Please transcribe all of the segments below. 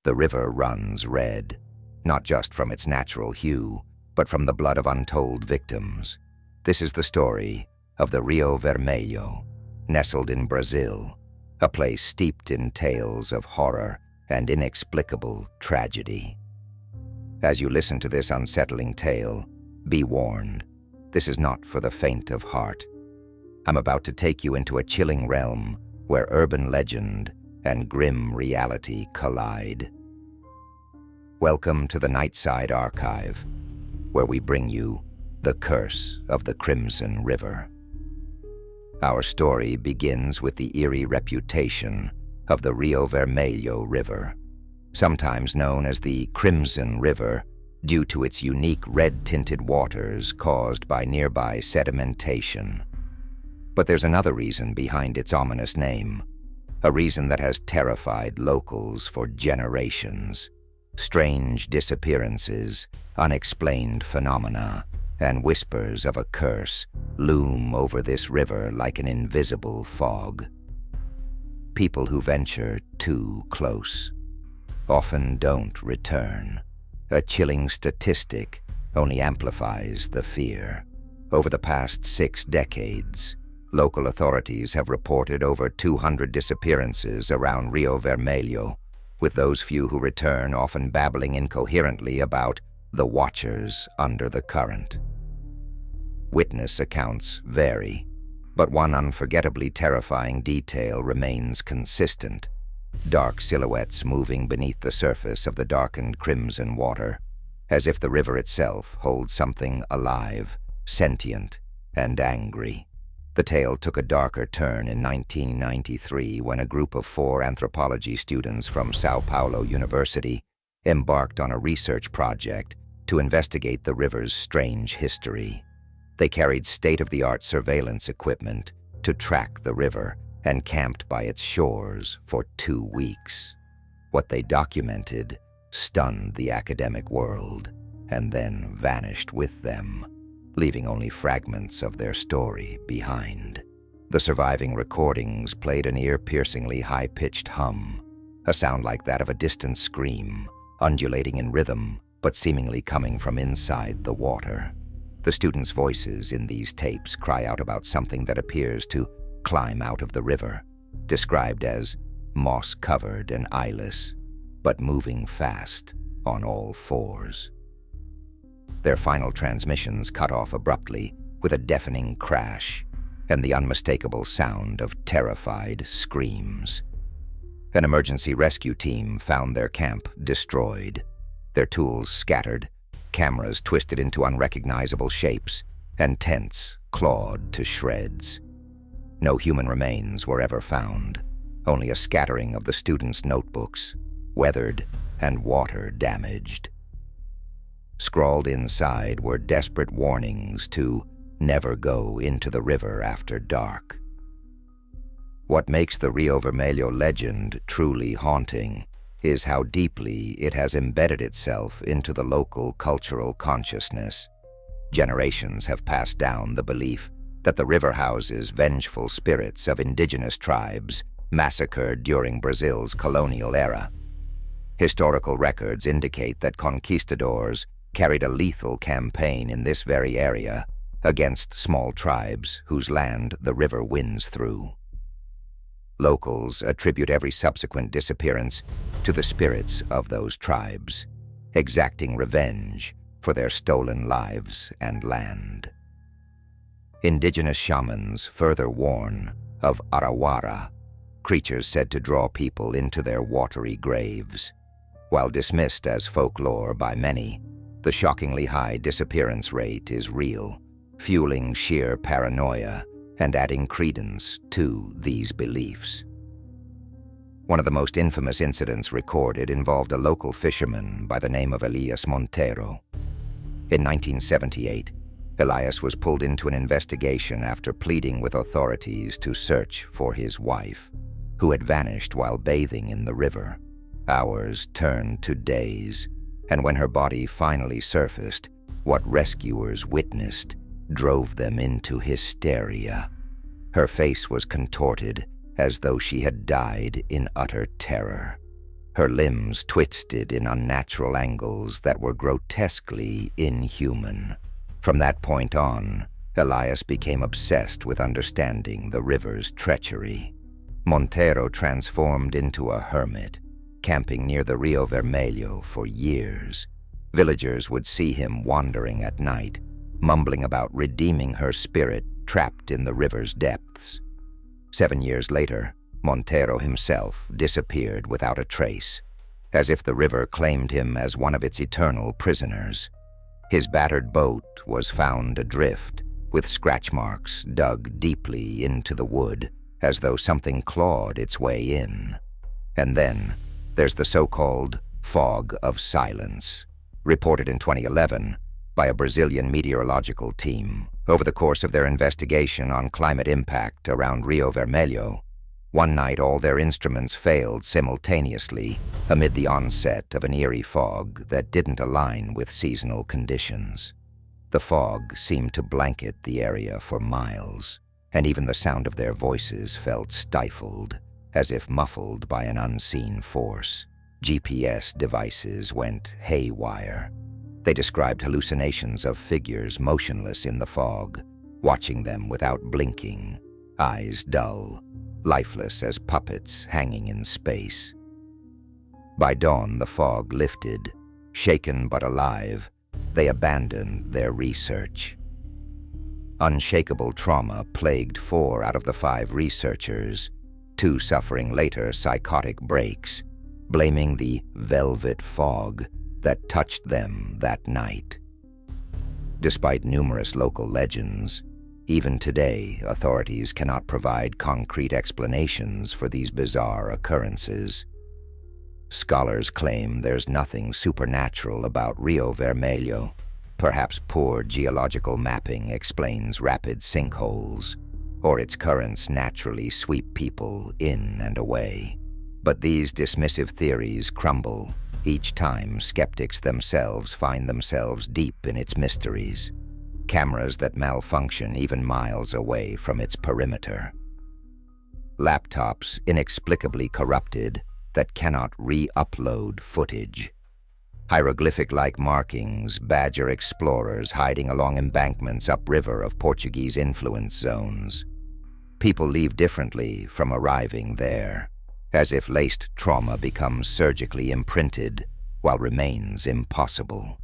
The river runs red, not just from its natural hue, but from the blood of untold victims. This is the story of the Rio Vermelho, nestled in Brazil, a place steeped in tales of horror and inexplicable tragedy. As you listen to this unsettling tale, be warned, this is not for the faint of heart. I'm about to take you into a chilling realm where urban legend and grim reality collide. Welcome to the Nightside Archive, where we bring you The Curse of the Crimson River. Our story begins with the eerie reputation of the Rio Vermelho River, sometimes known as the Crimson River due to its unique red-tinted waters caused by nearby sedimentation. But there's another reason behind its ominous name, a reason that has terrified locals for generations. Strange disappearances, unexplained phenomena, and whispers of a curse loom over this river like an invisible fog. People who venture too close often don't return. A chilling statistic only amplifies the fear. Over the past 6 decades, local authorities have reported over 200 disappearances around Rio Vermelho, with those few who return often babbling incoherently about the watchers under the current. Witness accounts vary, but one unforgettably terrifying detail remains consistent: dark silhouettes moving beneath the surface of the darkened crimson water, as if the river itself holds something alive, sentient, and angry. The tale took a darker turn in 1993 when a group of 4 anthropology students from Sao Paulo University embarked on a research project to investigate the river's strange history. They carried state-of-the-art surveillance equipment to track the river and camped by its shores for 2 weeks. What they documented stunned the academic world and then vanished with them, leaving only fragments of their story behind. The surviving recordings played an ear-piercingly high-pitched hum, a sound like that of a distant scream, undulating in rhythm but seemingly coming from inside the water. The students' voices in these tapes cry out about something that appears to climb out of the river, described as moss-covered and eyeless, but moving fast on all 4s. Their final transmissions cut off abruptly with a deafening crash and the unmistakable sound of terrified screams. An emergency rescue team found their camp destroyed, their tools scattered, cameras twisted into unrecognizable shapes, and tents clawed to shreds. No human remains were ever found, only a scattering of the students' notebooks, weathered and water-damaged. Scrawled inside were desperate warnings to never go into the river after dark. What makes the Rio Vermelho legend truly haunting is how deeply it has embedded itself into the local cultural consciousness. Generations have passed down the belief that the river houses vengeful spirits of indigenous tribes massacred during Brazil's colonial era. Historical records indicate that conquistadors carried a lethal campaign in this very area against small tribes whose land the river winds through. Locals attribute every subsequent disappearance to the spirits of those tribes, exacting revenge for their stolen lives and land. Indigenous shamans further warn of arawara, creatures said to draw people into their watery graves. While dismissed as folklore by many, the shockingly high disappearance rate is real, fueling sheer paranoia and adding credence to these beliefs. One of the most infamous incidents recorded involved a local fisherman by the name of Elias Montero. In 1978, Elias was pulled into an investigation after pleading with authorities to search for his wife, who had vanished while bathing in the river. Hours turned to days, and when her body finally surfaced, what rescuers witnessed drove them into hysteria. Her face was contorted, as though she had died in utter terror. her limbs twisted in unnatural angles that were grotesquely inhuman. From that point on, Elias became obsessed with understanding the river's treachery. Montero transformed into a hermit, camping near the Rio Vermelho for years. Villagers would see him wandering at night, mumbling about redeeming her spirit trapped in the river's depths. 7 years later, Montero himself disappeared without a trace, as if the river claimed him as one of its eternal prisoners. His battered boat was found adrift, with scratch marks dug deeply into the wood, as though something clawed its way in. And then there's the so-called fog of silence, reported in 2011 by a Brazilian meteorological team. Over the course of their investigation on climate impact around Rio Vermelho, one night all their instruments failed simultaneously amid the onset of an eerie fog that didn't align with seasonal conditions. The fog seemed to blanket the area for miles, and even the sound of their voices felt stifled, as if muffled by an unseen force. GPS devices went haywire. They described hallucinations of figures motionless in the fog, watching them without blinking, eyes dull, lifeless as puppets hanging in space. By dawn, the fog lifted. Shaken but alive, they abandoned their research. Unshakable trauma plagued 4 out of the 5 researchers, 2 suffering later psychotic breaks, blaming the velvet fog that touched them that night. Despite numerous local legends, even today authorities cannot provide concrete explanations for these bizarre occurrences. Scholars claim there's nothing supernatural about Rio Vermelho. Perhaps poor geological mapping explains rapid sinkholes, or its currents naturally sweep people in and away. But these dismissive theories crumble each time skeptics themselves find themselves deep in its mysteries. Cameras that malfunction even miles away from its perimeter. Laptops inexplicably corrupted that cannot re-upload footage. Hieroglyphic-like markings badger explorers hiding along embankments upriver of Portuguese influence zones. People leave differently from arriving there, as if laced trauma becomes surgically imprinted while remains impossible.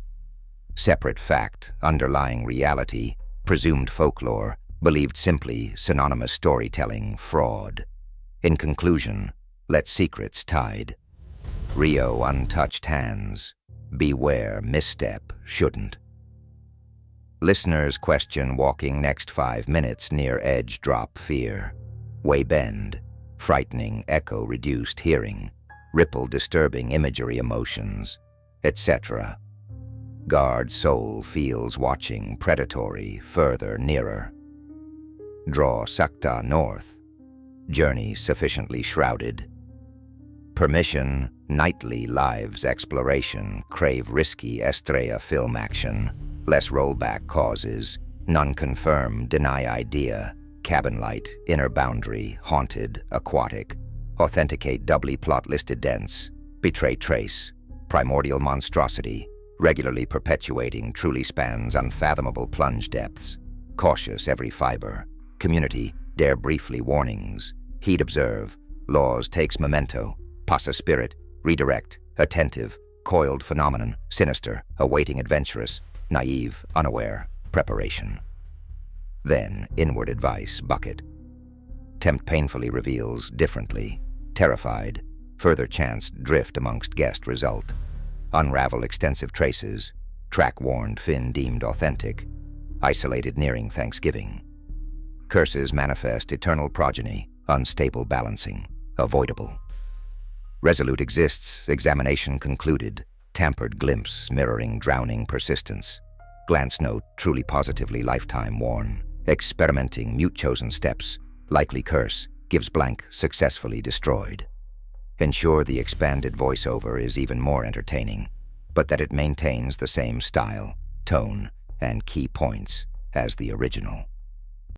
Separate fact, underlying reality, presumed folklore, believed simply synonymous storytelling, fraud. In conclusion, let secrets tide. Rio untouched hands. Beware misstep shouldn't. Listeners question walking next 5 minutes near edge drop fear. Way bend. Frightening echo-reduced hearing, ripple disturbing imagery emotions, etc. Guard soul feels watching predatory further nearer. Draw sakta north, journey sufficiently shrouded. Permission, nightly lives exploration, crave risky estrella film action, less rollback causes, none confirm, deny idea, cabin light, inner boundary, haunted, aquatic, authenticate doubly plot listed dense, betray trace, primordial monstrosity, regularly perpetuating truly spans unfathomable plunge depths, cautious every fiber, community, dare briefly warnings, heed observe, laws takes memento, passa spirit, redirect, attentive, coiled phenomenon, sinister, awaiting adventurous, naive, unaware, preparation. Then, inward advice, bucket. Tempt painfully reveals differently, terrified, further chance drift amongst guest result. Unravel extensive traces, track warned fin deemed authentic, isolated nearing Thanksgiving. Curses manifest eternal progeny, unstable balancing, avoidable. Resolute exists, examination concluded, tampered glimpse mirroring drowning persistence. Glance note truly positively lifetime worn. Experimenting mute chosen steps, likely curse, gives blank successfully destroyed. Ensure the expanded voiceover is even more entertaining, but that it maintains the same style, tone, and key points as the original.